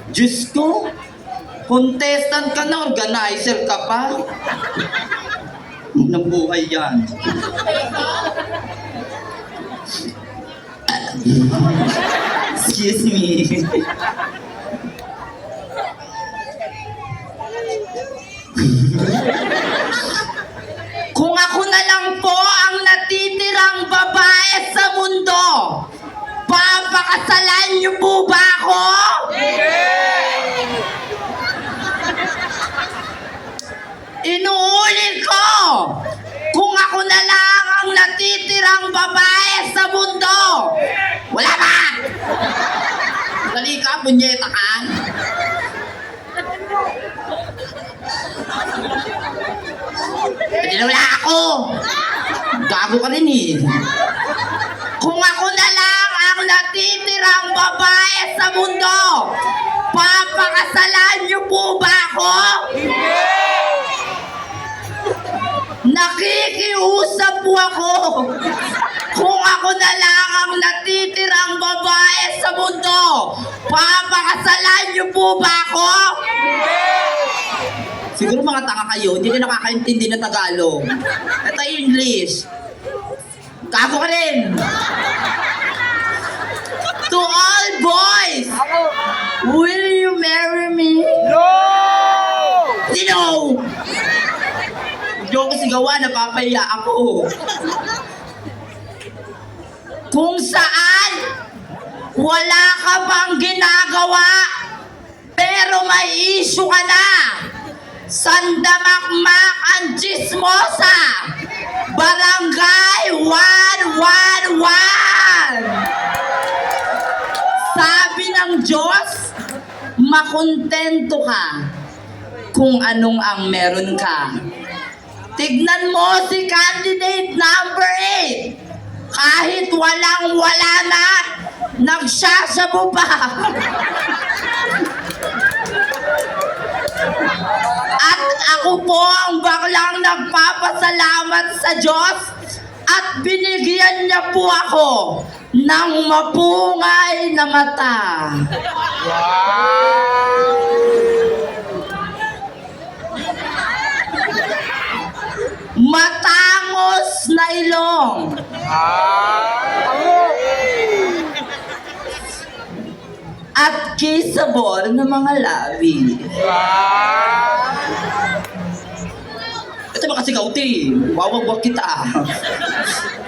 Diyos ko, contestant ka na, organizer ka pa. Nabuhay yan. Excuse me. Kung ako na lang po ang natitirang babae sa mundo, papakasalan niyo po ba ako? Inuulit ko, kung ako na lang ang natitirang babae sa mundo, wala ba? Dali ka, punyeta ka. Pwede na wala ako. Gago ka rin eh. Kung ako na lang ang natitirang babae sa mundo, papakasalan niyo po ba ako? Nakikiusap po ako. Kung ako na lang ang natitirang babae sa mundo, papakasalan niyo po ba ako? Siguro mga tanga kayo, hindi na nakakaintindi ng Tagalog. Ito English. Gago ka rin. To all boys, will you marry me? No! Sino? Hindi ko sigawa, napapahiya ako. Kung saan, wala ka bang ginagawa, pero may issue ka na. Sandamakmak ang chismosa. Barangay 111. Sabi ng Diyos, makontento ka kung anong ang meron ka. Tignan mo si candidate number 8. Kahit walang-wala na, nagsasabu pa. At ako po ang baklang nagpapasalamat sa Diyos at binigyan niya po ako ng mapungay na mata. Matangos na ilong. At kisabor ng mga labi. Ito ba kasi kauti? Wawag-wag kita.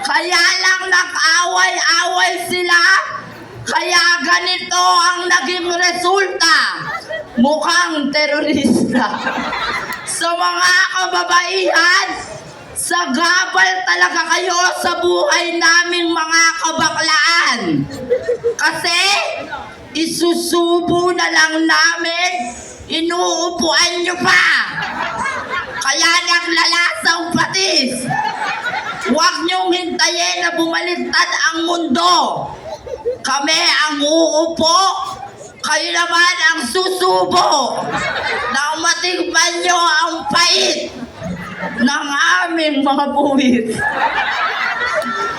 Kaya lang nag-away-away sila. Kaya ganito ang naging resulta. Mukhang terorista. Sa mga kababaihan, sa gabal talaga kayo sa buhay naming mga kabaklaan. Kasi isusubo na lang namin, inuupuan nyo pa. Kaya naglalasaw patis. Huwag nyong hintayin na bumaliktad ang mundo. Kami ang uupo, kayo naman ang susubo. Nang matigman nyo ang pait ng aming mga buwis.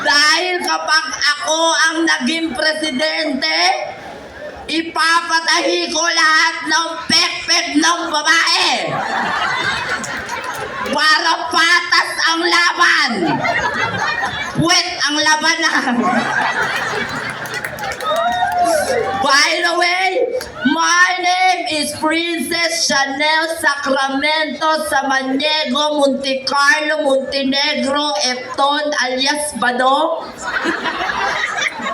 Dahil kapag ako ang naging presidente, ipapatahi ko lahat ng pek-pek ng babae. Para patas ang laban. Puwet ang labanan. By the way, my name is Princess Chanel Sacramento Samaniego Monte Carlo Montenegro Epton alias Badong.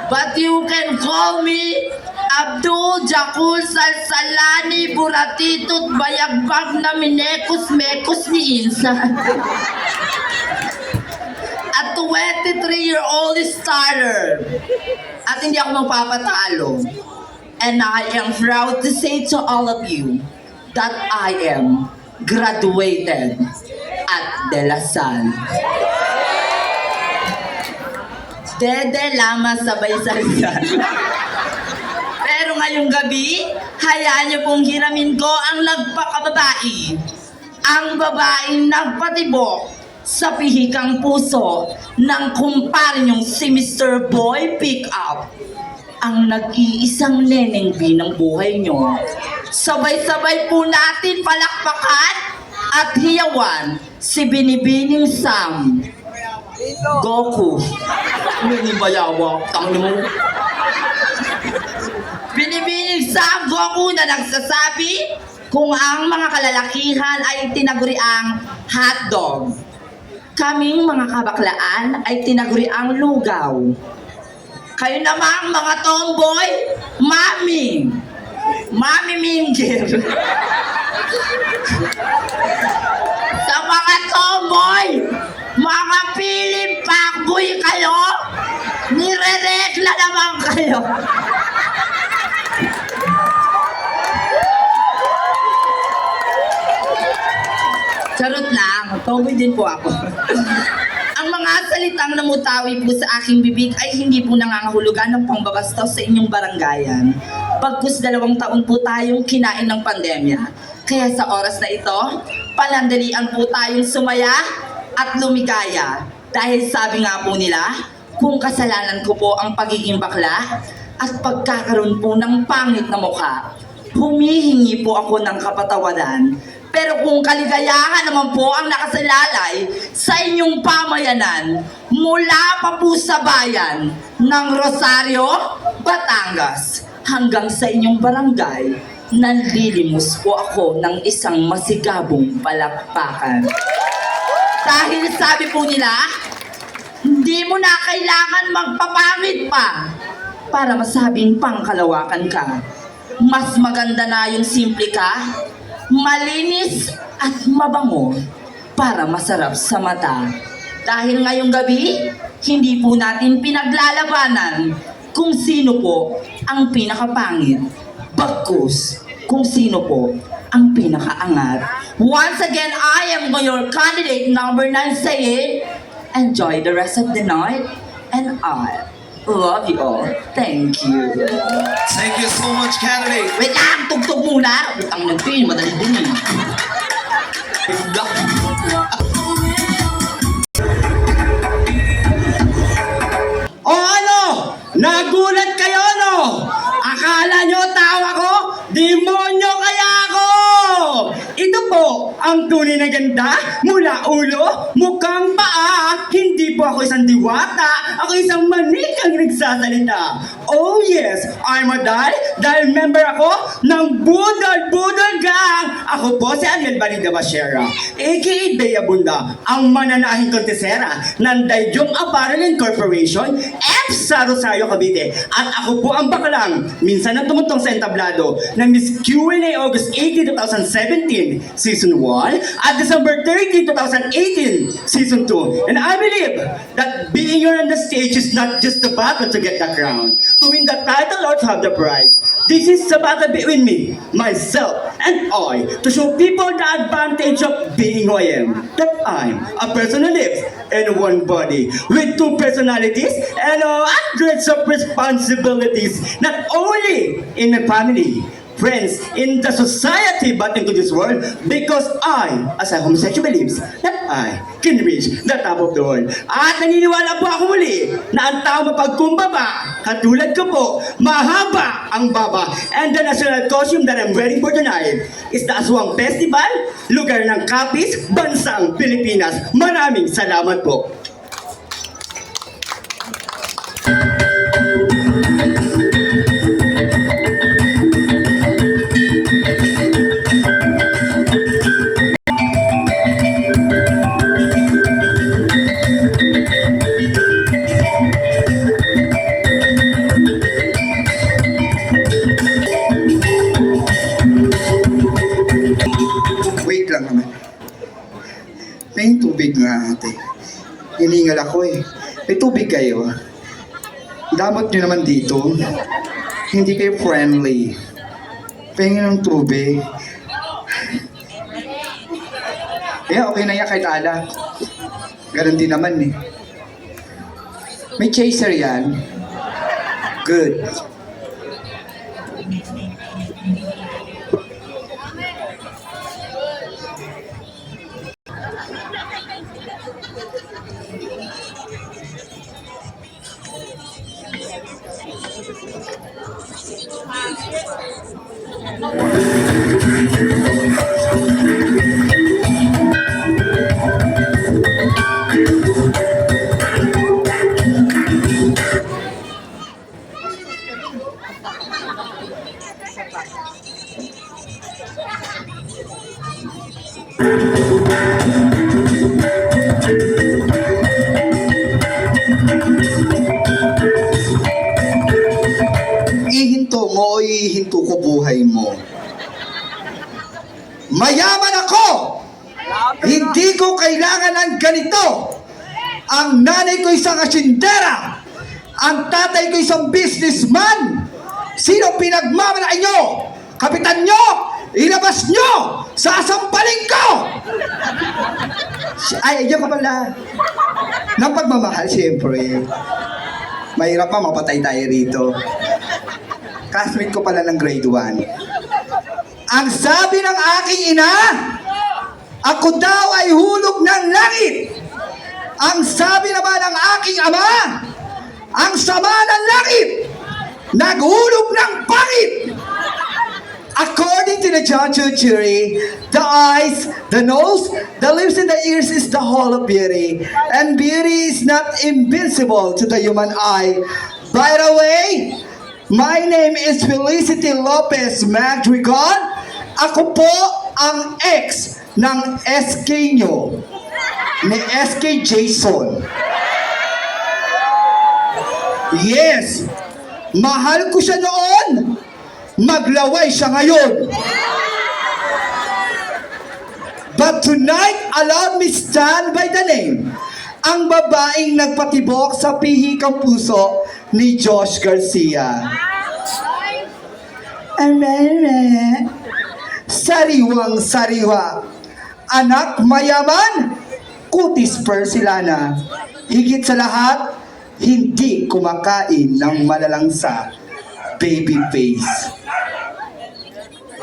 But you can call me Abdul Jakul Salsalani Buratitut Bayagbag na Minekos Mekos ni Insan. A 23-year-old starter. At hindi ako magpapatalo. And I am proud to say to all of you that I am graduated at De La Salle. Dede lama sabay salita. Pero ngayong gabi, hayaan niyo pong hiramin ko ang nagpakababae. Ang babaeng nagpatibok sa pihikang puso ng kumpare niyong si Mr. Boy Pickup. Ang nag-iisang neneng B ng buhay niyo. Sabay-sabay po natin palakpakan at hiyawan si Binibining Sam. Goku. Hindi bayawa. Tangin mo. Binibining Sam Goku na nagsasabi kung ang mga kalalakihan ay tinaguriang hotdog. Kaming mga kabaklaan ay tinaguriang lugaw. Kayo namang mga tomboy, mami. Mami Minggir. Sa mga tomboy, mga piling pakboy kayo, nire-regla naman kayo. Charot lang, tomboy din po ako. Ang mga salitang namutawi po sa aking bibig ay hindi po nangangahulugan ng pangbabastos sa inyong barangayan. Pagkus 2 taon po tayong kinain ng pandemya. Kaya sa oras na ito, palandalian po tayong sumaya at lumigaya. Dahil sabi nga po nila, kung kasalanan ko po ang pagiging bakla at pagkakaroon po ng pangit na mukha, humihingi po ako ng kapatawaran. Pero kung kaligayahan naman po ang nakasalalay sa inyong pamayanan, mula pa po sa bayan ng Rosario, Batangas, hanggang sa inyong barangay, nanlilimos po ako ng isang masigabong palakpakan. Dahil sabi po nila, hindi mo na kailangan magpapangit pa para masabing pangkalawakan ka. Mas maganda na yung simple ka, malinis at mabango para masarap sa mata. Dahil ngayong gabi, hindi po natin pinaglalabanan kung sino po ang pinakapangit, bagkus kung sino po ang pinakaangat. Once again, I am your candidate number 9 saying, enjoy the rest of the night and I love you all. Thank you. Thank you so much, candidate. Wait lang, tugtog muna. Ang nagpin, madali din eh. O ano? Nagulat kayo, no? Akala nyo tawa ko? Demonyo kaya ako! Ito po ang tunay na ganda mula ulo, mukhang paa. Hindi po ako isang diwata, ako isang manikang nagsasalita. Oh yes, I'm a dahil member ako ng Budol Gang. Ako po si Ariel Balida Bashera, aka Bea Bunda, ang mananahing kontesera ng Dayjong Apparel Corporation, sa Rosario, Cavite. At ako po ang bakalang, minsan na tumutong sa entablado ng Miss Q&A August 18, 2017, Season 1, at December 30, 2018, Season 2. And I believe that being here on the stage is not just the battle to get the crown, to win the title or to have the prize. This is a battle between me, myself, and I, to show people the advantage of being who I am. That I'm a person who lives in one body with two personalities and hundreds of responsibilities, not only in my family, friends, in the society, but into this world, because I, as a homosexual, believes that I can reach the top of the world. At naniniwala po ako muli na ang tao mapagkumbaba, katulad ko po, mahaba ang baba. And the national costume that I'm wearing for tonight is the Aswang Festival, lugar ng Capiz, bansang Pilipinas. Maraming salamat po. Wait lang naman. May tubig nga ate. Hiningal ako eh. May tubig kayo. Damot nyo naman dito. Hindi kayo friendly. Pahingin ng tubig. Yeah, okay na yan kahit ala. Ganon din naman eh. May chaser yan. Good. Ihinto mo o ihinto ko buhay mo. Mayaman ako! Hindi ko kailangan ng ganito. Ang nanay ko isang asyendera. Ang tatay ko isang businessman. Sino pinagmamalaki nyo? Kapitan nyo! Ilabas nyo! Sasampalin ko! Ay, ayun ka pala. Ng pagmamahal, siyempre. Mahirap pa, mapatay tayo rito. Classmate ko pala ng grade 1. Ang sabi ng aking ina, ako daw ay hulog ng langit. Ang sabi naman ng aking ama, ang sama ng langit, naghulog ng pangit. According to the Joshua theory, the eyes, the nose, the lips, and the ears is the whole of beauty. And beauty is not invincible to the human eye. By the way, my name is Felicity Lopez Madrigal. Ako po ang ex ng SK nyo, ni SK Jason. Yes, mahal ko siya noon. Maglaway siya ngayon. But tonight, allow me stand by the name. Ang babaeng nagpatibok sa pihikang puso ni Josh Garcia. Amere, sariwang sariwa. Anak mayaman, kutis persilana. Higit sa lahat, hindi kumakain ng malalangsa. Baby face.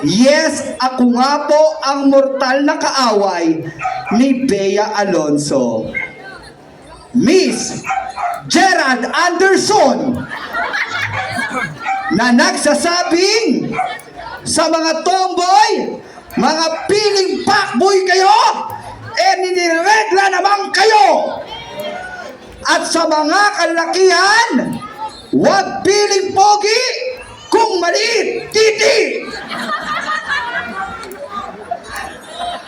Yes, ako nga po ang mortal na kaaway ni Bea Alonso. Miss Gerald Anderson na nagsasabing sa mga tomboy, mga piling fuckboy kayo, niniregla naman kayo. At sa mga kalakihan, huwag piling pogi kung maliit titi.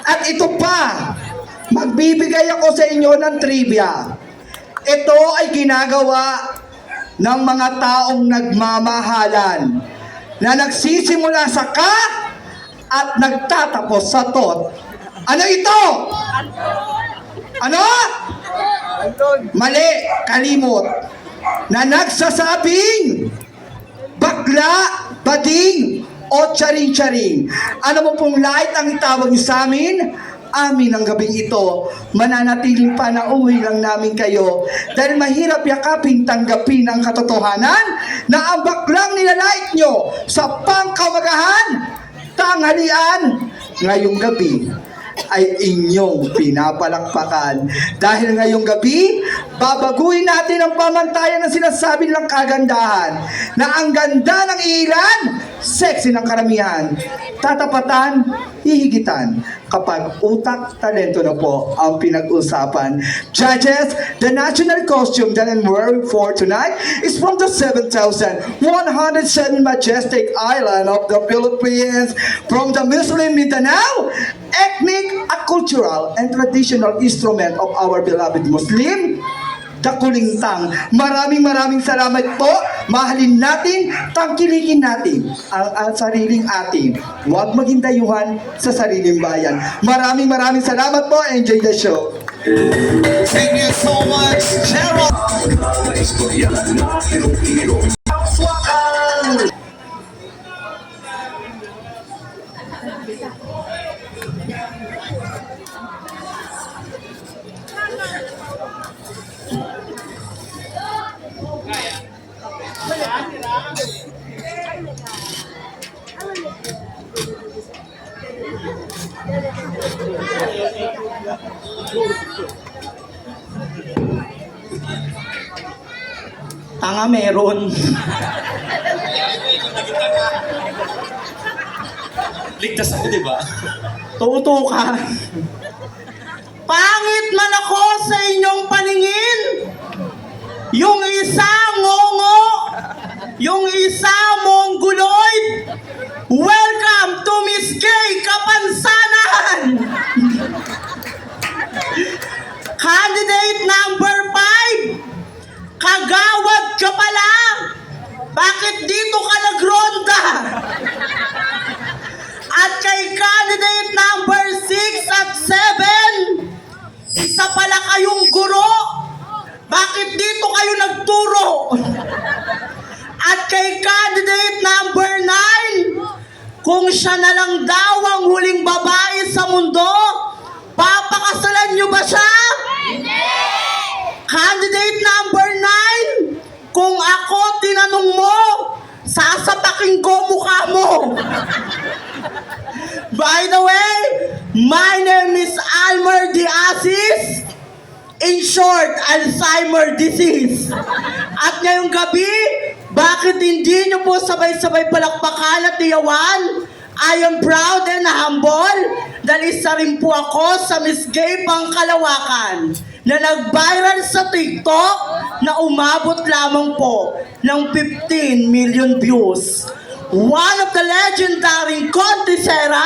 At ito pa, magbibigay ako sa inyo ng trivia. Ito ay ginagawa ng mga taong nagmamahalan na nagsisimula sa ka at nagtatapos sa tot. Ano ito? Ano? Mali, kalimot. Na nagsasabing bakla, bading, o charing-charing. Ano mo pong light ang itawag niyo sa amin? Amin ang gabing ito. Mananatiling pa na uwi lang namin kayo dahil mahirap yakapin tanggapin ang katotohanan na ang baklang nilalait nyo sa pangkamagahan, tanghalian, ngayong gabi ay inyong pinapalakpakan. Dahil ngayong gabi, babaguhin natin ang pamantayan ng sinasabi nilang kagandahan na ang ganda ng ilan, sexy ng karamihan. Tatapatan, hihigitan kapag utak, talento na po ang pinag-usapan. Judges, the national costume that I'm wearing for tonight is from the 7,107 majestic island of the Philippines, from the Muslim Mindanao, ethnic at cultural and traditional instrument of our beloved Muslim, the kulintang. Maraming salamat po. Mahalin natin, tangkilikin natin ang sariling atin. Huwag maging dayuhan sa sariling bayan. Maraming salamat po. Enjoy the show. Thank you so much, Gerald. Tanga meron. Ligtas ako, di ba? Tuto ka. Pangit man ako sa inyong paningin. Yung isa ngongo, yung isa mongguloid. Welcome to Miss K Kapansanan! bakit dito ka nagronda? At kay candidate number 6 at 7, isa pala kayong guro. Bakit dito kayo nagturo? At kay candidate number 9, kung siya na lang daw ang huling babae sa mundo, papakasalan niyo ba siya? Candidate number 9, kung ako tinanong mo, sasapakin ko mukha mo. By the way, my name is Almer Diazis. In short, Alzheimer disease. At ngayong gabi, bakit hindi niyo po sabay-sabay palakpakan at iyawan? I am proud and humble dahil isa rin po ako sa Miss Gay Pangkalawakan na nag-viral sa TikTok na umabot lamang po ng 15 million views. One of the legendary contestera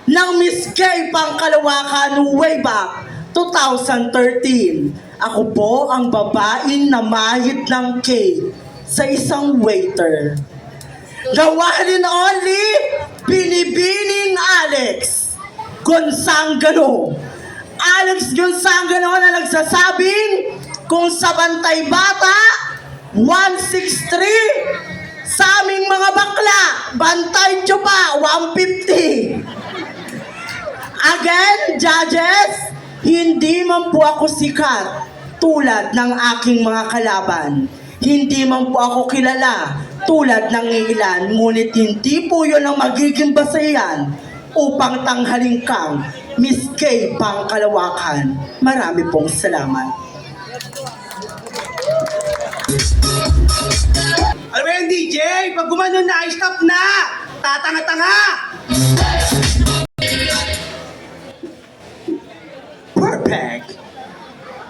ng Miss Gay Pangkalawakan way back 2013. Ako po ang babaeng namahid ng cake sa isang waiter. The one and only Binibining Alex Gonzangano. Alex Gonzangano na nagsasabing kung sa Bantay Bata 163, sa aming mga bakla Bantay Tsupa 150. Again, judges, hindi man po ako sikat tulad ng aking mga kalaban. Hindi man po ako kilala tulad ng ilan, ngunit hindi po yun ang magiging basehan upang tanghalin kang Miss Gay Pangkalawakan. Marami pong salamat. Alam mo yan, DJ, pag gumano na, stop na! Tatanga-tanga! Perfect!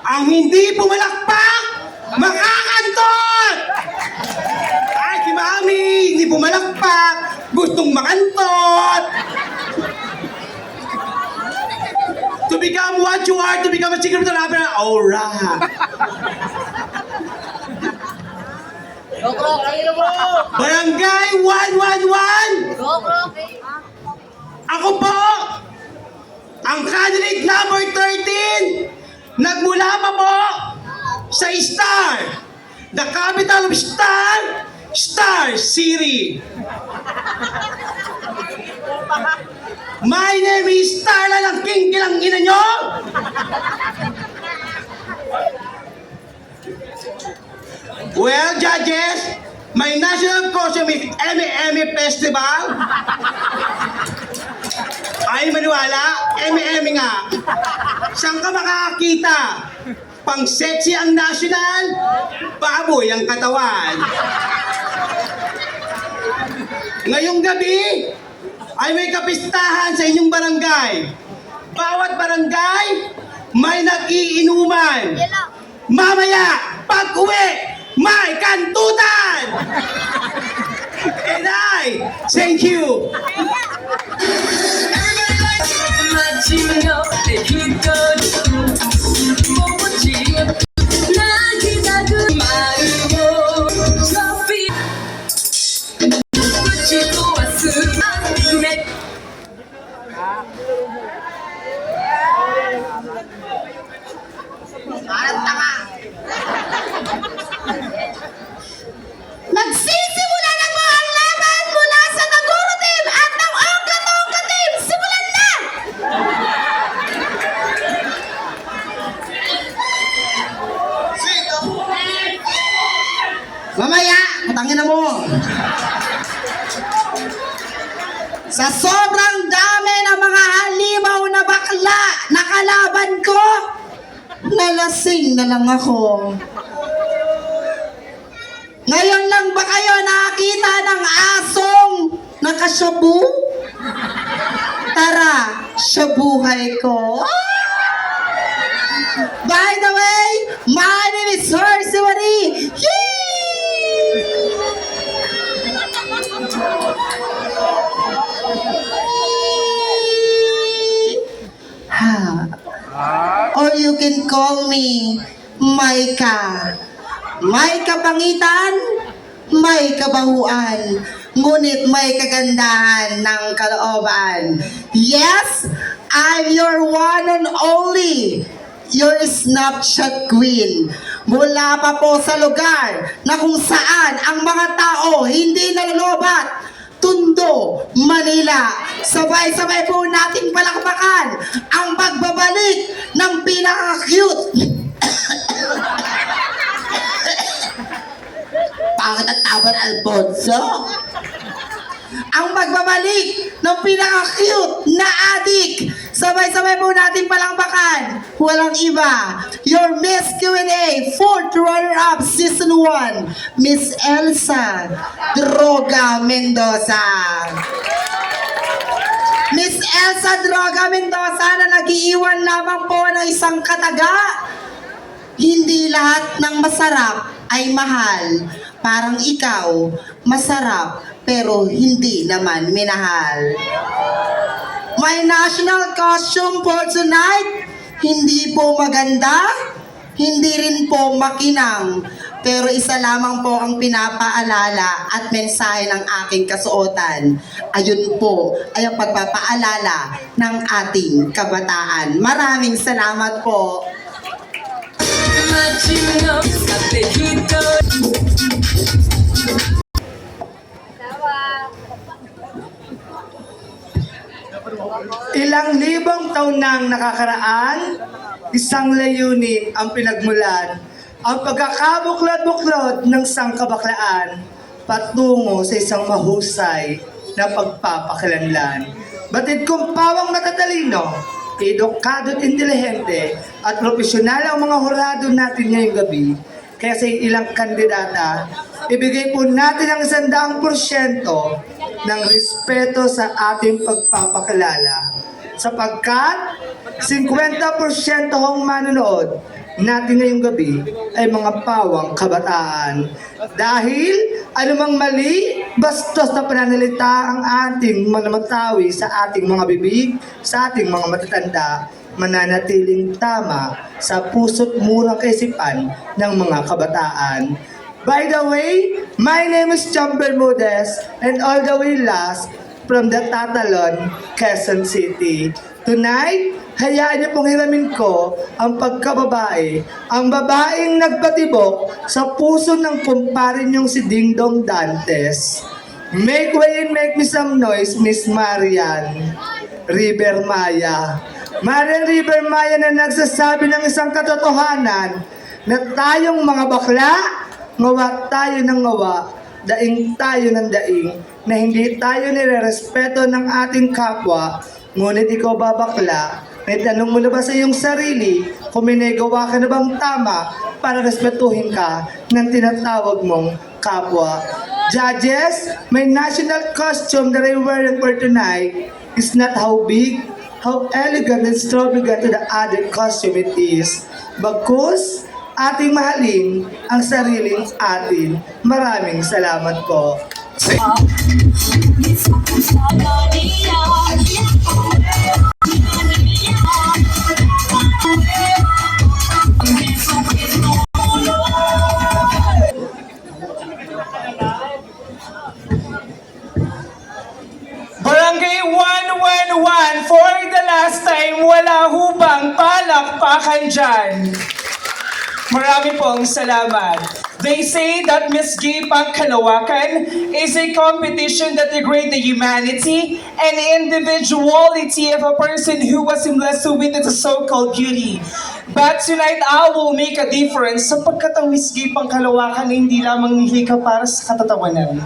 Ang hindi pumalakpak, makakantot! Ay, si Mami, hindi pumalakpak, gustong makantot! To become what you are, to become a secret rapper, aura! Barangay 111! Ako po, ang candidate number 13, nagmula pa po sa Star, the capital of Star, Star City. My name is Starla ng King-Kilang ina nyo. Well, judges, my national costume is Eme Festival. Ay maniwala, Eme nga. Saan ka makakakita? Pang sexy ang national, baboy ang katawan. Ngayong gabi, ay may kapistahan sa inyong barangay. Bawat barangay, may nag-iinuman. Mamaya, pag-uwi, may kantutan! And I thank you. Magsisimula na po ang laban mula sa Naguro Team at ng Ongka Team! Simulan na! Mamaya, patangin na mo. Sa sobrang dami ng mga halimaw na bakla na kalaban ko, nalasing na lang ako. Ngayon lang ba kayo nakakita ng asong nakasyabu? Tara, syabuhay ko. By the way, my name is Sir Siwari. Or you can call me Maika. May kapangitan, may kabahuan, ngunit may kagandahan ng kalooban. Yes, I'm your one and only, your Snapchat queen. Mula pa po sa lugar na kung saan ang mga tao hindi nalolobat, Tondo, Manila. Sabay-sabay po nating palakpakan ang pagbabalik ng pinaka-cute. Bakit ang taban, Alfonso? Ang pagbabalik ng pinaka-cute na adik. Sabay-sabay po natin palakpakan. Walang iba. Your Miss Q&A, 4th runner-up, Season 1, Miss Elsa Droga Mendoza. Miss Elsa Droga Mendoza na nag-iiwan lamang po ng isang kataga. Hindi lahat ng masarap ay mahal. Parang ikaw, masarap pero hindi naman minahal. My national costume for tonight, hindi po maganda, hindi rin po makinang. Pero isa lamang po ang pinapaalala at mensahe ng aking kasuotan. Ayun po ay ang pagpapaalala ng ating kabataan. Maraming salamat po. Ilang libong taon nang nakakaraan, isang layunin ang pinagmulan, ang pagkakabuklod-buklod ng sangkabaklaan patungo sa isang mahusay na pagpapakilanlan. Batid kong pawang matatalino, edukado at intelihente at profesional ang mga hurado natin ngayong gabi. Kaya sa ilang kandidata, ibigay po natin ang 100% ng respeto sa ating pagpapakilala. Sapagkat 50% hong manonood natin ngayong gabi ay mga pawang kabataan. Dahil anumang mali, bastos na pananalita ang ating manamatawi sa ating mga bibig, sa ating mga matatanda, mananatiling tama sa puso't murang kaisipan ng mga kabataan. By the way, my name is John Bermudez and all the way last from the Tatalon, Quezon City. Tonight, hayaan niyo pong hiramin ko ang pagkababae, ang babaeng nagpatibok sa puso ng kumparin niyong si Ding Dong Dantes. Make way and make me some noise, Miss Marian River Maya. Marian River Maya na nagsasabi ng isang katotohanan na tayong mga bakla, ngawa tayo ng ngawa, daing tayo ng daing, na hindi tayo nirerespeto ng ating kapwa, ngunit ikaw ba bakla? May tanong mo na ba sa iyong sarili kung may nagawa ka na bang tama para respetuhin ka ng tinatawag mong kapwa? Judges, my national costume that I'm wearing for tonight is not how big, how elegant and extravagant to the other costume it is. Bagkus, ating mahalin ang sariling atin. Maraming salamat po. Barangay 111, for the last time, wala hubang palakpakan dyan. Marami pong salamat. They say that Miss Gay Pangkalawakan is a competition that degrades the humanity and individuality of a person who was blessed with the so-called beauty. But tonight, I will make a difference sapagkat ang Miss Gay Pangkalawakan ay hindi lamang nilikha para sa katatawanan.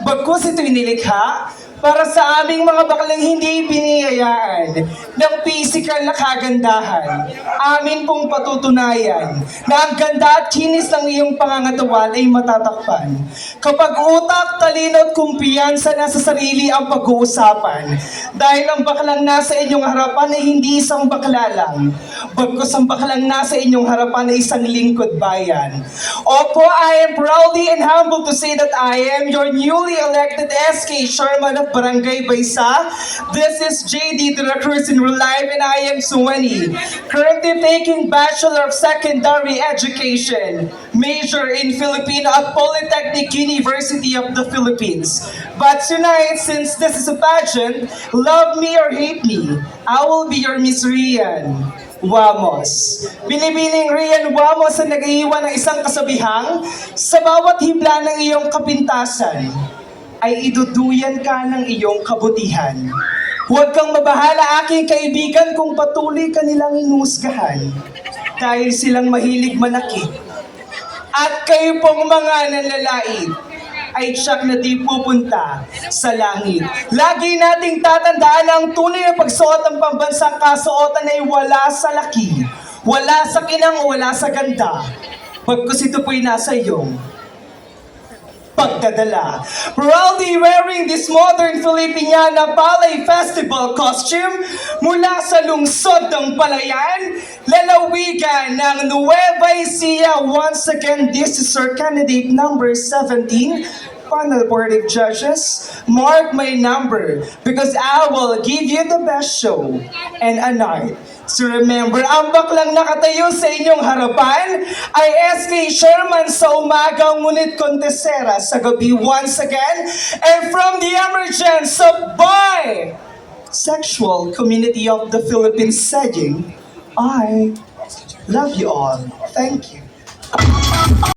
Bagkus ito'y nilikha para sa aming mga baklang hindi biniyayaan ng physical na kagandahan. Amin pong patutunayan na ang ganda at kinis ng iyong pangangatawan ay matatakpan. Kapag utak, talino at kumpiyansa na sa sarili ang pag-uusapan. Dahil ang baklang nasa inyong harapan ay hindi isang bakla lang. Bagkus ang baklang nasa inyong harapan ay isang lingkod bayan. Opo, I am proudly and humble to say that I am your newly elected SK Chairman of Barangay Baysa. This is JD de la Cruz in real life and I am 20. Currently taking Bachelor of Secondary Education, major in Filipino at Polytechnic University of the Philippines. But tonight, since this is a pageant, love me or hate me, I will be your Miss Rian Wamos. Binibining Rian Wamos na nag-iwan ng isang kasabihang, sa bawat hibla ng iyong kapintasan, ay iduduyan ka ng iyong kabutihan. Huwag kang mabahala aking kaibigan kung patuloy ka nilang inusgahan, dahil silang mahilig manakit. At kayo pong mga nanlalait, ay tiyak na di pupunta sa langit. Lagi nating tatandaan na ang tunay na pagsuot ng pambansang kasuotan ay wala sa laki, wala sa kinang o wala sa ganda. Pagkus ito po'y nasa iyong pagdadala. Proudly wearing this modern Filipiniana Ballet Festival costume mula sa lungsod ng Palayan, lalawigan ng Nueva Ecija. Once again, this is our candidate number 17. Panel board of judges, mark my number because I will give you the best show and a night. So remember, ang baklang nakatayo sa inyong harapan ay SK Sherman sa umaga, ngunit kontesera sa gabi once again. And from the emergence of bisexual community of the Philippines saying, I love you all. Thank you.